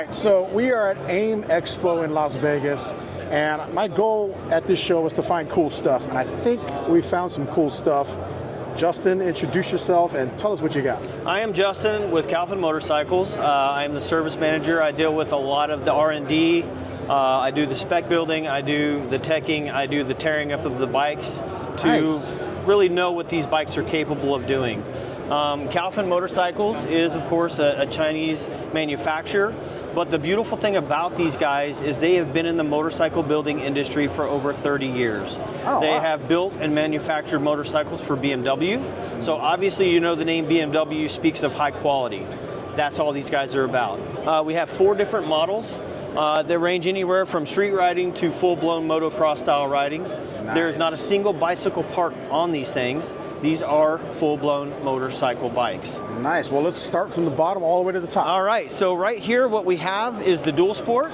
right, so we are at AIMexpo in Las Vegas, and my goal at this show was to find cool stuff, and I think we found some cool stuff. Justin, introduce yourself and tell us what you got. I am Justin with CAOFEN Motorcycles. I am the service manager. I deal with a lot of the R&D. I do the spec building, I do the teching, I do the tearing up of the bikes to really know what these bikes are capable of doing. CAOFEN Motorcycles is, of course, a Chinese manufacturer, but the beautiful thing about these guys is they have been in the motorcycle building industry for over 30 years. They have built and manufactured motorcycles for BMW, so obviously you know the name BMW speaks of high quality. That's all these guys are about. We have 4 different models. They range anywhere from street riding to full-blown motocross style riding. Nice. There's not a single bicycle part on these things. These are full-blown motorcycle bikes. Nice. Well, let's start from the bottom all the way to the top. All right. So right here, what we have is the Dual Sport.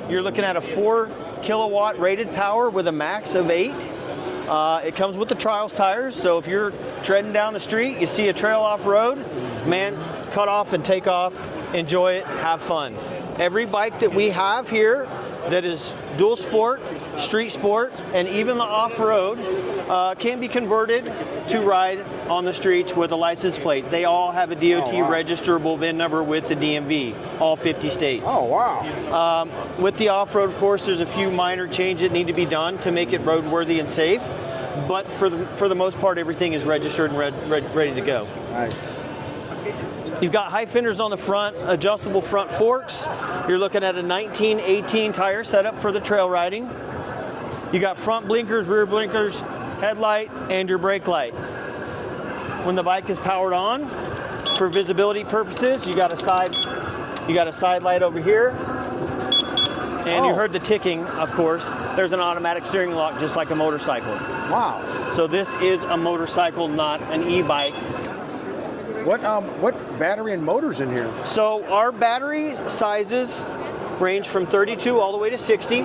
You're looking at a 4 kilowatt rated power with a max of 8. It comes with the trials tires. So if you're treading down the street, you see a trail off-road, man, cut off and take off, enjoy it, have fun. Every bike that we have here that is dual sport, street sport, and even the off-road can be converted to ride on the streets with a license plate. They all have a DOT registerable VIN number with the DMV, all 50 states. Oh, wow. With the off-road, of course, there's a few minor changes that need to be done to make it roadworthy and safe, but for the most part, everything is registered and ready to go. Nice. You've got high fenders on the front, adjustable front forks. You're looking at a 1918 tire setup for the trail riding. You got front blinkers, rear blinkers, headlight, and your brake light. When the bike is powered on, for visibility purposes, you got a side light over here. And you heard the ticking, of course. There's an automatic steering lock just like a motorcycle. Wow. So this is a motorcycle, not an e-bike. What battery and motors in here? So our battery sizes range from 32 all the way to 60.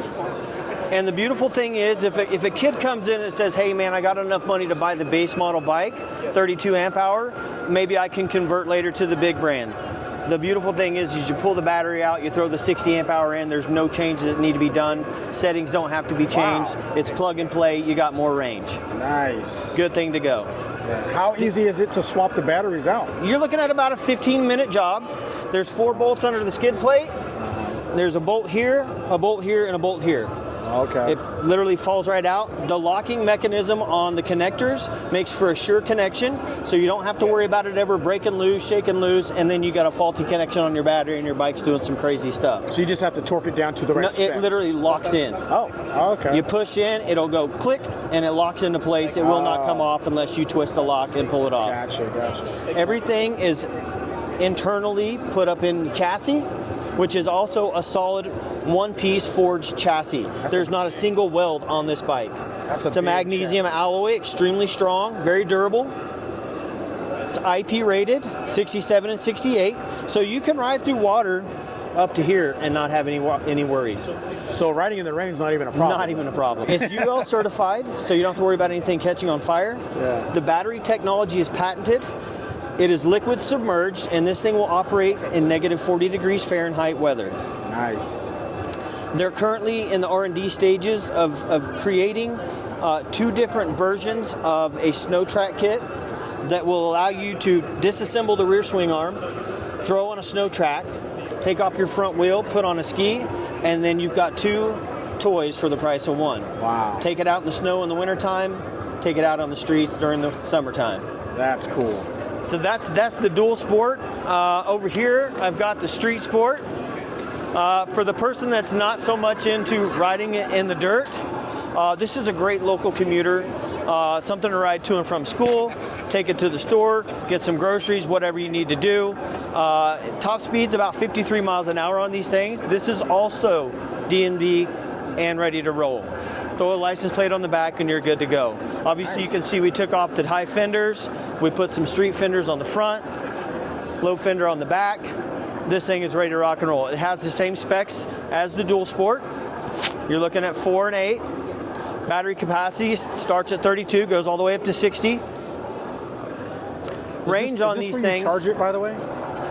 And the beautiful thing is, if a kid comes in and says, hey man, I got enough money to buy the base model bike, 32 amp hour, maybe I can convert later to the big brand. The beautiful thing is you pull the battery out, you throw the 60 amp hour in, there's no changes that need to be done. Settings don't have to be changed. Wow. It's plug and play, you got more range. Nice. Good thing to go. Yeah. How easy is it to swap the batteries out? You're looking at about a 15-minute job. There's 4 bolts under the skid plate. There's a bolt here, and a bolt here. Okay. It literally falls right out. The locking mechanism on the connectors makes for a sure connection, so you don't have to worry about it ever breaking loose, shaking loose, and then you got a faulty connection on your battery and your bike's doing some crazy stuff. So you just have to torque it down to the right specs. It literally locks in. Oh, okay. You push in, it'll go click, and it locks into place. It will not come off unless you twist the lock and pull it off. Gotcha. Everything is internally put up in the chassis, which is also a solid one-piece forged chassis. There's not a single weld on this bike. It's a magnesium alloy, extremely strong, very durable. It's IP rated, 67 and 68, so you can ride through water up to here and not have any worries. So riding in the rain is not even a problem? Not even a problem. It's UL certified, so you don't have to worry about anything catching on fire. Yeah. The battery technology is patented. It is liquid submerged, and this thing will operate in negative 40 degrees Fahrenheit weather. Nice. They're currently in the R&D stages of creating 2 different versions of a snow track kit that will allow you to disassemble the rear swing arm, throw on a snow track, take off your front wheel, put on a ski, and then you've got 2 toys for the price of 1. Wow. Take it out in the snow in the wintertime, take it out on the streets during the summertime. That's cool. So that's the dual sport. Over here, I've got the street sport. For the person that's not so much into riding in the dirt, this is a great local commuter. Something to ride to and from school, take it to the store, get some groceries, whatever you need to do. Top speed's about 53 miles an hour on these things. This is also DMV and ready to roll. Throw a license plate on the back and you're good to go. Obviously, nice. You can see we took off the high fenders. We put some street fenders on the front, low fender on the back. This thing is ready to rock and roll. It has the same specs as the dual sport. You're looking at 4 and 8. Battery capacity starts at 32, goes all the way up to 60. Range on these things. You charge it, by the way?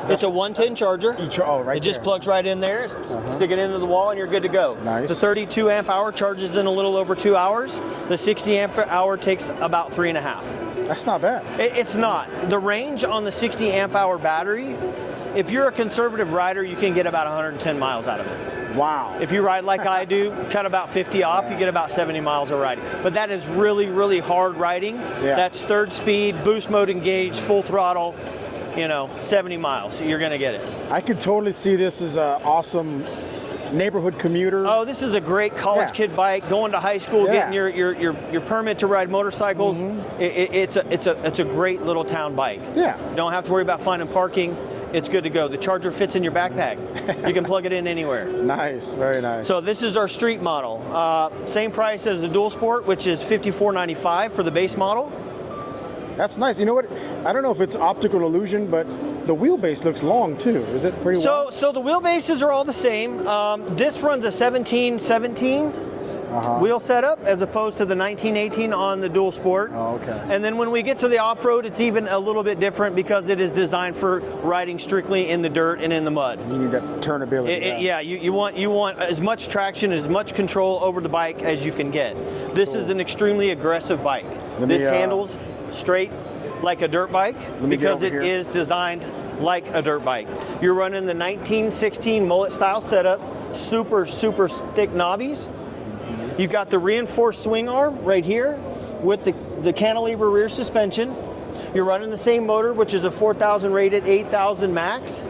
It's a 110 charger. Right. It just plugs right in there, stick it into the wall, and you're good to go. Nice. The 32 amp hour charges in a little over 2 hours. The 60 amp hour takes about 3.5. That's not bad. It's not. The range on the 60 amp hour battery, if you're a conservative rider, you can get about 110 miles out of it. Wow. If you ride like I do, cut about 50 off, you get about 70 miles of riding. But that is really, really hard riding. Yeah. That's third speed, boost mode engaged, full throttle, 70 miles. You're going to get it. I could totally see this as an awesome neighborhood commuter. Oh, this is a great college kid bike. Going to high school, getting your permit to ride motorcycles. It's a great little town bike. Yeah. Don't have to worry about finding parking. It's good to go. The charger fits in your backpack. You can plug it in anywhere. Nice, very nice. So this is our street model. Same price as the Dual Sport, which is $54.95 for the base model. That's nice. You know what? I don't know if it's optical illusion, but the wheelbase looks long too. Is it pretty long? So the wheelbases are all the same. This runs a 17/17 wheel setup as opposed to the 19/18 on the Dual Sport. Oh, okay. And then when we get to the off-road, it's even a little bit different because it is designed for riding strictly in the dirt and in the mud. You need that turnability. You want as much traction, as much control over the bike as you can get. This is an extremely aggressive bike. This handles straight like a dirt bike because it is designed like a dirt bike. You're running the 1916 mullet style setup, super thick knobbies. You've got the reinforced swing arm right here with the cantilever rear suspension. You're running the same motor, which is a 4,000 rated 8,000 max.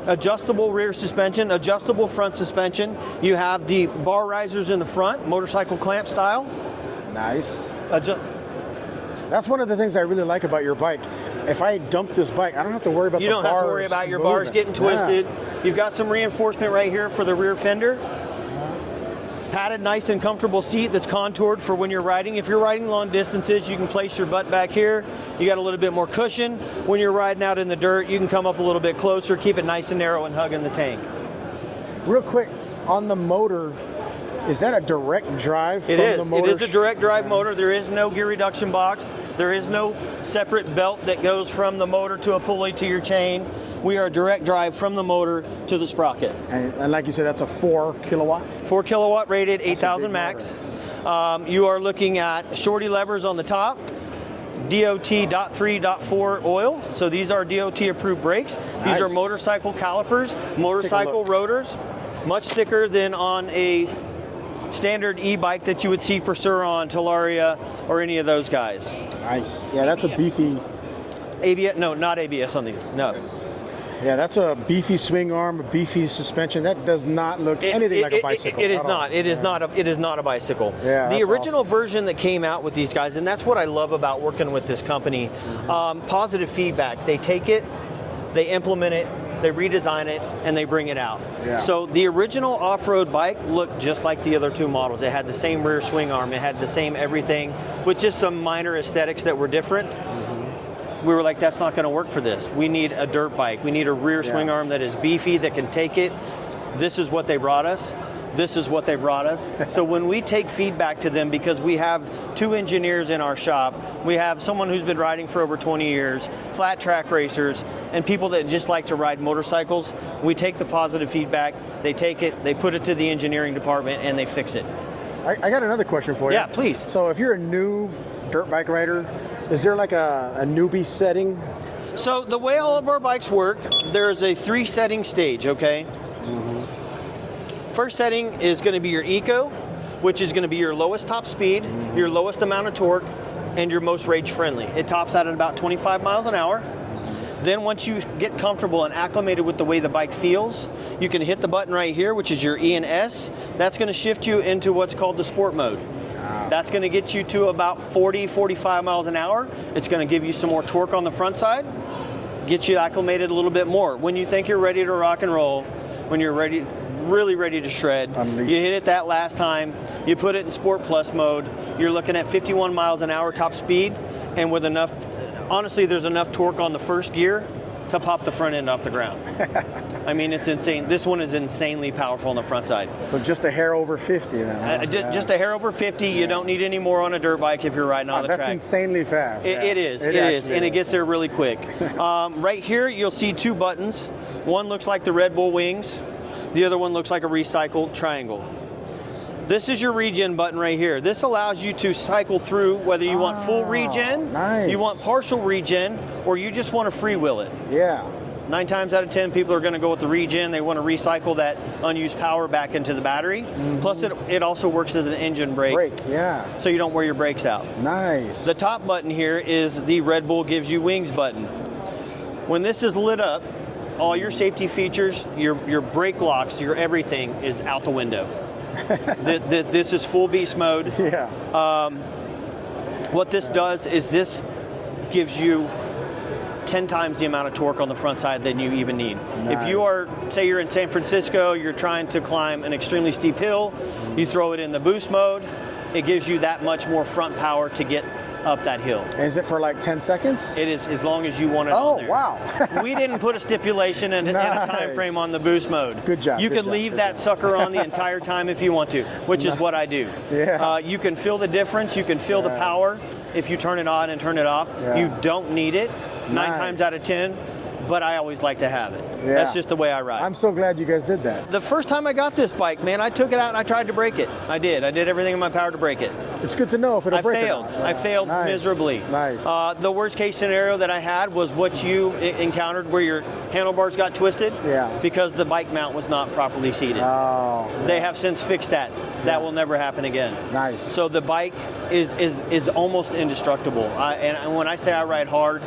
Adjustable rear suspension, adjustable front suspension. You have the bar risers in the front, motorcycle clamp style. Nice. That's one of the things I really like about your bike. If I dump this bike, I don't have to worry about the bars. You don't have to worry about your bars getting twisted. You've got some reinforcement right here for the rear fender. Padded, nice and comfortable seat that's contoured for when you're riding. If you're riding long distances, you can place your butt back here. You got a little bit more cushion. When you're riding out in the dirt, you can come up a little bit closer, keep it nice and narrow and hugging the tank. Real quick, on the motor, is that a direct drive from the motor? It is a direct drive motor. There is no gear reduction box. There is no separate belt that goes from the motor to a pulley to your chain. We are a direct drive from the motor to the sprocket. And like you said, that's a 4 kilowatt? 4 kilowatt rated, 8,000 max. You are looking at shorty levers on the top, DOT .3.4 oil. So these are DOT approved brakes. These are motorcycle calipers, motorcycle rotors, much thicker than on a standard e-bike that you would see for Sur-Ron, Talaria, or any of those guys. Nice. Yeah, that's a beefy... ABS? No, not ABS on these. No. Yeah, that's a beefy swing arm, a beefy suspension. That does not look anything like a bicycle. It is not. It is not. It is not a bicycle. Yeah, the original version that came out with these guys, and that's what I love about working with this company. Positive feedback. They take it, they implement it, they redesign it, and they bring it out. Yeah. So the original off-road bike looked just like the other two models. It had the same rear swing arm. It had the same everything, with just some minor aesthetics that were different. We were like, that's not going to work for this. We need a dirt bike. We need a rear swing arm that is beefy, that can take it. This is what they brought us. This is what they brought us. So when we take feedback to them, because we have 2 engineers in our shop, we have someone who's been riding for over 20 years, flat track racers, and people that just like to ride motorcycles, we take the positive feedback, they take it, they put it to the engineering department, and they fix it. I got another question for you. Yeah, please. So if you're a new dirt bike rider, is there like a newbie setting? So the way all of our bikes work, there's a 3 setting stage, okay? First setting is going to be your eco, which is going to be your lowest top speed, your lowest amount of torque, and your most range friendly. It tops out at about 25 miles an hour. Then once you get comfortable and acclimated with the way the bike feels, you can hit the button right here, which is your E and S. That's going to shift you into what's called the sport mode. That's going to get you to about 40, 45 miles an hour. It's going to give you some more torque on the front side, get you acclimated a little bit more. When you think you're ready to rock and roll, when you're ready, really ready to shred, you hit it that last time, you put it in Sport Plus mode, you're looking at 51 miles an hour top speed, and with enough, honestly, there's enough torque on the first gear to pop the front end off the ground. I mean, it's insane. This one is insanely powerful on the front side. So just a hair over 50 then, huh? Just a hair over 50. You don't need any more on a dirt bike if you're riding on the track. That's insanely fast. It is, and it gets there really quick. Right here, you'll see two buttons. One looks like the Red Bull wings. The other one looks like a recycled triangle. This is your regen button right here. This allows you to cycle through whether you want full regen, you want partial regen, or you just want to freewheel it. Yeah. 9 times out of 10, people are going to go with the regen. They want to recycle that unused power back into the battery. Plus, it also works as an engine brake. Yeah. So you don't wear your brakes out. Nice. The top button here is the Red Bull gives you wings button. When this is lit up, all your safety features, your brake locks, your everything is out the window. This is full beast mode. Yeah. What this does is this gives you 10 times the amount of torque on the front side than you even need. Nice. If you are, say you're in San Francisco, you're trying to climb an extremely steep hill, you throw it in the boost mode, it gives you that much more front power to get up that hill. Is it for like 10 seconds? It is, as long as you want it Oh, on there. wow. We didn't put a stipulation and a time frame on the boost mode. Good job. You can leave that sucker on the entire time if you want to, which is what I do. Yeah. You can feel the difference. You can feel the power if you turn it on and turn it off. Yeah. You don't need it 9 times out of 10. But I always like to have it. Yeah. That's just the way I ride. I'm so glad you guys did that. The first time I got this bike, man, I took it out and I tried to break it. I did everything in my power to break it. It's good to know if it'll break or not. I failed miserably. Nice. The worst case scenario that I had was what you encountered, where your handlebars got twisted. Yeah. Because the bike mount was not properly seated. Oh. Yeah. They have since fixed that. That will never happen again. Nice. So the bike is almost indestructible. And when I say I ride hard,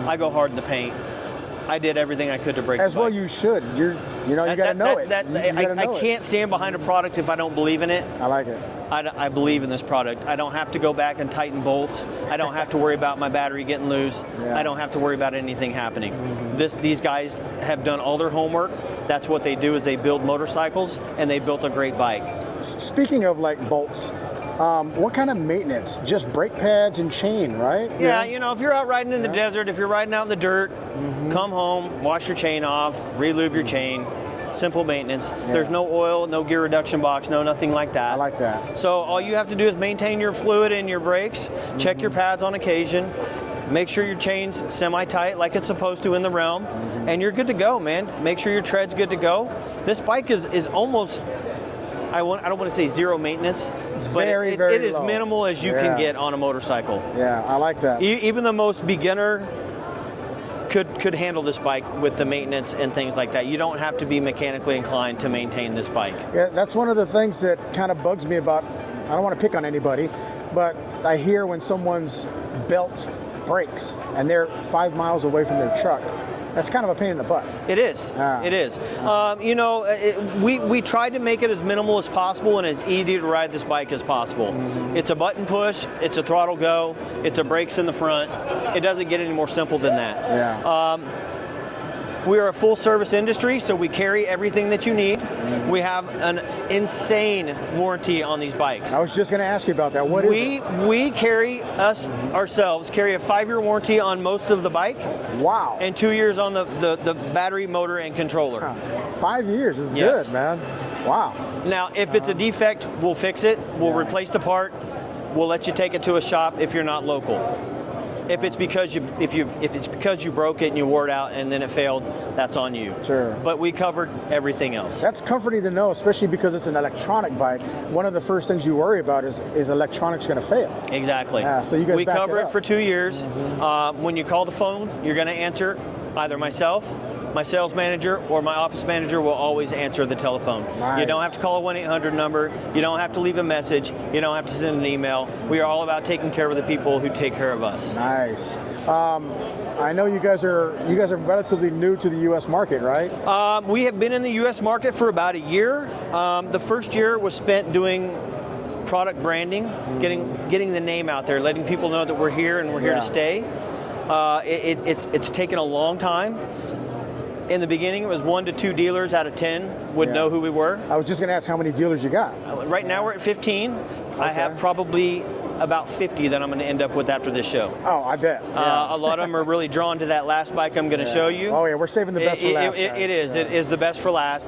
I go hard in the paint. I did everything I could to break As the bike. well you should. You gotta know it. I can't stand behind a product if I don't believe in it. I like it. I believe in this product. I don't have to go back and tighten bolts. I don't have to worry about my battery getting loose. Yeah. I don't have to worry about anything happening. These guys have done all their homework. That's what they do, is they build motorcycles, and they built a great bike. Speaking of like bolts, what kind of maintenance? Just brake pads and chain, right? Yeah, if you're out riding in the desert, if you're riding out in the dirt, come home, wash your chain off, re-lube your chain. Simple maintenance. Yeah. There's no oil, no gear reduction box, no nothing like that. I like that. So all you have to do is maintain your fluid in your brakes, check your pads on occasion, make sure your chain's semi-tight like it's supposed to in the realm, and you're good to go, man. Make sure your tread's good to go. This bike is almost, I don't want to say zero maintenance, but very it is low. minimal as you can get on a motorcycle. Yeah, I like that. Even the most beginner could handle this bike with the maintenance and things like that. You don't have to be mechanically inclined to maintain this bike. Yeah, that's one of the things that kind of bugs me about, I don't want to pick on anybody, but I hear when someone's belt breaks and they're 5 miles away from their truck. That's kind of a pain in the butt. It is. It is. We tried to make it as minimal as possible and as easy to ride this bike as possible. It's a button push. It's a throttle go. It's a brakes in the front. It doesn't get any more simple than that. Yeah. We are a full service industry, so we carry everything that you need. We have an insane warranty on these bikes. I was just going to ask you about that. What is it? We carry ourselves carry a 5-year warranty on most of the bike. Wow. And 2 years on the battery, motor, and controller. 5 years is Yes. good, man. Wow. Now, if it's a defect, we'll fix it. We'll replace the part. We'll let you take it to a shop if you're not local. If it's because you broke it and you wore it out and then it failed, that's on you. Sure. But we covered everything else. That's comforting to know, especially because it's an electronic bike. One of the first things you worry about is electronics going to fail. Exactly. Yeah, so you guys we back cover it it up. for 2 years. When you call the phone, you're going to answer either myself, my sales manager, or my office manager will always answer the telephone. Nice. You don't have to call a 1-800 number. You don't have to leave a message. You don't have to send an email. We are all about taking care of the people who take care of us. Nice. I know you guys are relatively new to the U.S. market, right? We have been in the U.S. market for about a year. The first year was spent doing product branding, getting the name out there, letting people know that we're here and we're here to stay. It's taken a long time. In the beginning, it was 1 to 2 dealers out of 10 would know who we were. I was just going to ask how many dealers you got. Right now, we're at 15. I have probably about 50 that I'm going to end up with after this show. Oh, I bet. Yeah. A lot of them are really drawn to that last bike I'm going to show you. Oh yeah, we're saving the best for last. It is the best for last.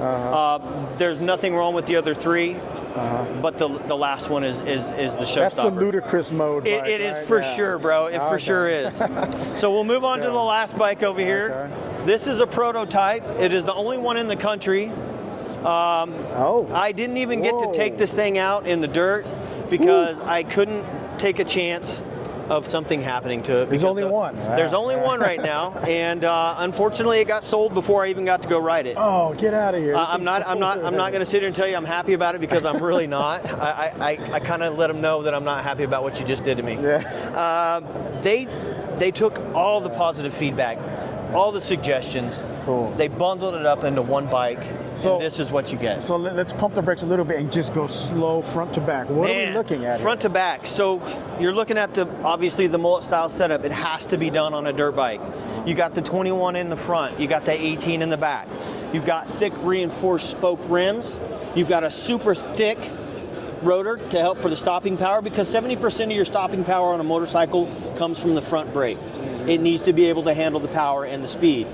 There's nothing wrong with the other three. But the last one is the showstopper. That's the ludicrous mode. It is for sure, bro. It for sure is. So we'll move on to the last bike over here. This is a prototype. It is the only one in the country. I didn't even get to take this thing out in the dirt because I couldn't take a chance of something happening to it. There's only one. There's only one right now, and unfortunately, it got sold before I even got to go ride it. Oh, get out of here! I'm not going to sit here and tell you I'm happy about it because I'm really not. I kind of let them know that I'm not happy about what you just did to me. Yeah. They took all the positive feedback, all the suggestions. Cool. They bundled it up into one bike, so, and this is what you get. So let's pump the brakes a little bit and just go slow front to back. What are we looking at? Front to back. So you're looking at obviously the mullet style setup. It has to be done on a dirt bike. You got the 21 in the front. You got the 18 in the back. You've got thick reinforced spoke rims. You've got a super thick rotor to help for the stopping power because 70% of your stopping power on a motorcycle comes from the front brake. It needs to be able to handle the power and the speed.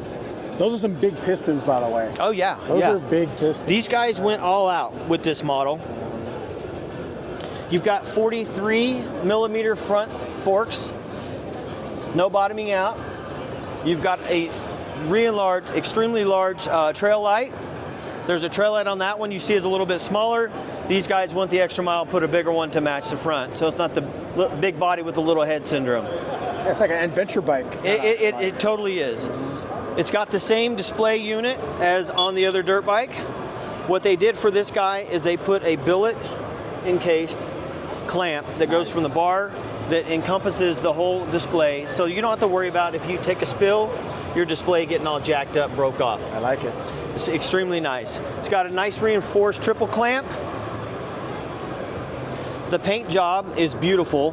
Those are some big pistons, by the way. Oh yeah, those are big pistons. These guys went all out with this model. You've got 43 millimeter front forks, no bottoming out. You've got a extremely large trail light. There's a trail light on that one you see is a little bit smaller. These guys went the extra mile, put a bigger one to match the front. So it's not the big body with the little head syndrome. It's like an adventure bike. It totally is. It's got the same display unit as on the other dirt bike. What they did for this guy is they put a billet encased clamp that goes from the bar that encompasses the whole display. So you don't have to worry about if you take a spill, your display getting all jacked up, broke off. I like it. It's extremely nice. It's got a nice reinforced triple clamp. The paint job is beautiful.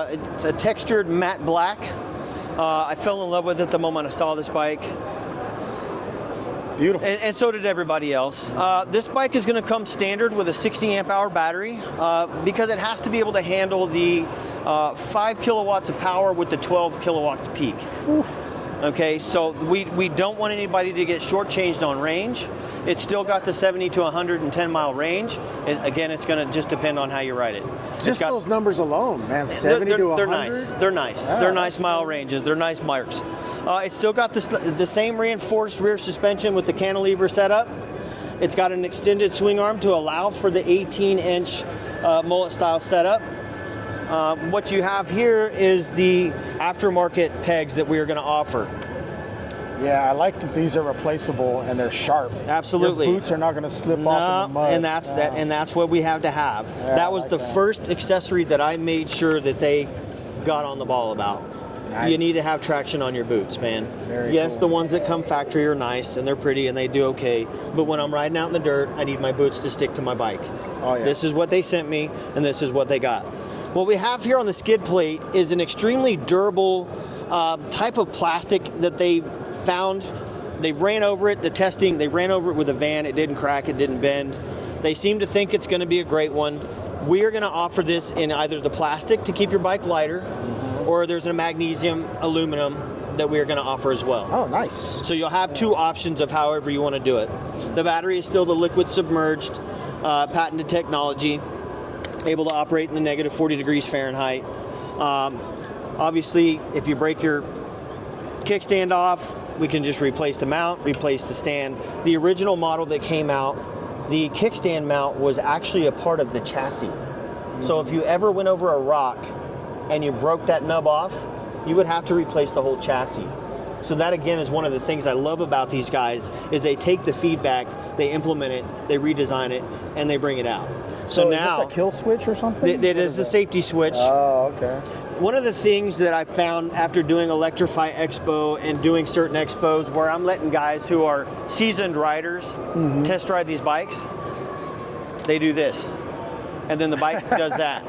It's a textured matte black. I fell in love with it the moment I saw this bike. Beautiful. And so did everybody else. This bike is going to come standard with a 60 amp hour battery because it has to be able to handle the 5 kilowatts of power with the 12 kilowatts peak. Oof. Okay, so we don't want anybody to get shortchanged on range. It's still got the 70 to 110 mile range. Again, it's going to just depend on how you ride it. Just those numbers alone, man. 70 to 100. They're nice. They're nice. They're nice mile ranges. They're nice marks. It's still got the same reinforced rear suspension with the cantilever setup. It's got an extended swing arm to allow for the 18-inch mullet style setup. What you have here is the aftermarket pegs that we are going to offer. Yeah, I like that these are replaceable and they're sharp. Absolutely. Your boots are not going to slip off in the mud. And that's what we have to have. Yeah, that was the first accessory that I made sure that they got on the ball about. Nice. You need to have traction on your boots, man. Yes, cool. The ones that come factory are nice and they're pretty and they do okay. But when I'm riding out in the dirt, I need my boots to stick to my bike. Oh, yeah. This is what they sent me and this is what they got. What we have here on the skid plate is an extremely durable type of plastic that they found. They ran over it, they ran over it with a van. It didn't crack, it didn't bend. They seem to think it's going to be a great one. We are going to offer this in either the plastic to keep your bike lighter, or there's a magnesium aluminum that we are going to offer as well. Oh, nice. So you'll have two options of however you want to do it. The battery is still the liquid submerged patented technology, able to operate in the negative 40 degrees Fahrenheit. Obviously, if you break your kickstand off, we can just replace the mount, replace the stand. The original model that came out, the kickstand mount was actually a part of the chassis. So if you ever went over a rock and you broke that nub off, you would have to replace the whole chassis. So that again is one of the things I love about these guys is they take the feedback, they implement it, they redesign it, and they bring it out. So now, is this a kill switch or something? It is a safety switch. Oh, okay. One of the things that I found after doing Electrify Expo and doing certain expos where I'm letting guys who are seasoned riders test ride these bikes, they do this. And then the bike does that.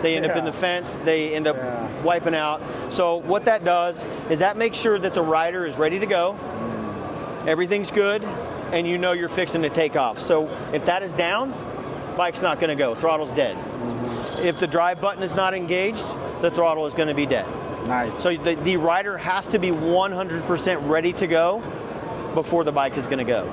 They end up in the fence, they end up wiping out. So what that does is that makes sure that the rider is ready to go, everything's good, and you know you're fixing to take off. So if that is down, bike's not gonna go, throttle's dead. If the drive button is not engaged, the throttle is going to be dead. Nice. So the rider has to be 100% ready to go before the bike is going to go.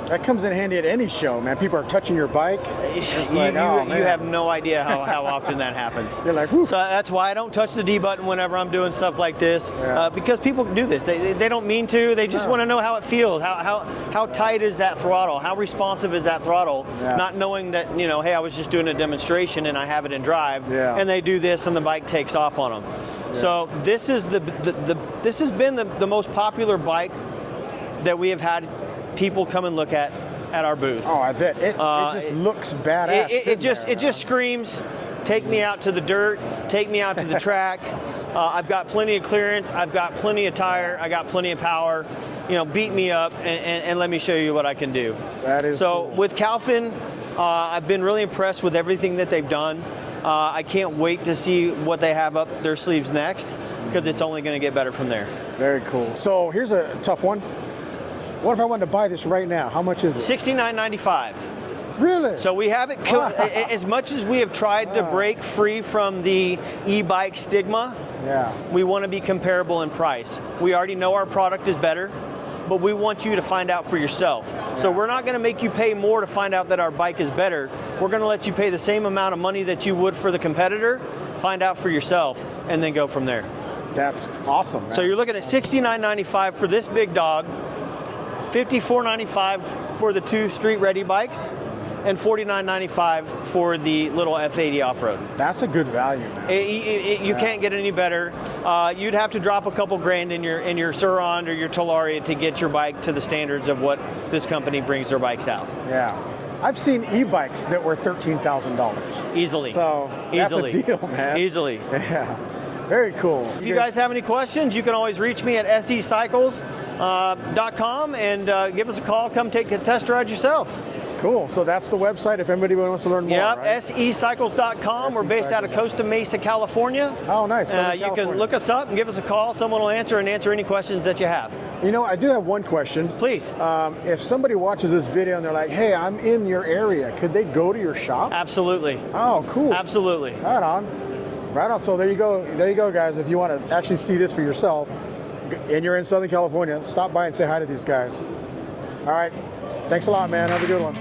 That comes in handy at any show, man. People are touching your bike. It's You, like, oh, you man. have no idea how often that happens. You're like, whew. So that's why I don't touch the D button whenever I'm doing stuff like this, Yeah. because people do this. They don't mean to. They just No. want to know how it feels. How tight is that throttle? How responsive is that throttle? Yeah. Not knowing that, you know, hey, I was just doing a demonstration and I have it in drive, Yeah. and they do this and the bike takes off on them. So this is this has been the most popular bike that we have had people come and look at our booth. Oh, I bet. It just looks badass. It just screams, take me out to the dirt, take me out to the track. I've got plenty of clearance, I've got plenty of tire, I got plenty of power. You know, beat me up and let me show you what I can do. That is so cool. with CAOFEN, I've been really impressed with everything that they've done. I can't wait to see what they have up their sleeves next, because it's only going to get better from there. Very cool. So here's a tough one. What if I wanted to buy this right now? How much is it? $69.95. Really? So we haven't, as much as we have tried to break free from the e-bike stigma, Yeah. we want to be comparable in price. We already know our product is better, but we want you to find out for yourself. So we're not going to make you pay more to find out that our bike is better. We're going to let you pay the same amount of money that you would for the competitor, find out for yourself, and then go from there. That's awesome, man. So you're looking at $69.95 for this big dog, $54.95 for the two street-ready bikes, and $49.95 for the little F80 off-road. That's a good value, man. You can't get any better. You'd have to drop a couple grand in your Surround or your Talaria to get your bike to the standards of what this company brings their bikes out. Yeah. I've seen e-bikes that were $13,000. Easily. So that's Easily. a deal, man. Easily. Yeah. Very cool. If you guys have any questions, you can always reach me at secycles.com and give us a call. Come take a test ride yourself. Cool. So that's the website if anybody wants to learn more, Yep, right? secycles.com. We're based out of Cost Mesa, California. Oh, nice. Southern You can California. look us up and give us a call. Someone will answer any questions that you have. You know, I do have one question. Please. If somebody watches this video and they're like, hey, I'm in your area, could they go to your shop? Absolutely. Oh, cool. Absolutely. Right on. Right on. So there you go. There you go, guys. If you want to actually see this for yourself, and you're in Southern California, stop by and say hi to these guys. All right. Thanks a lot, man. Have a good one.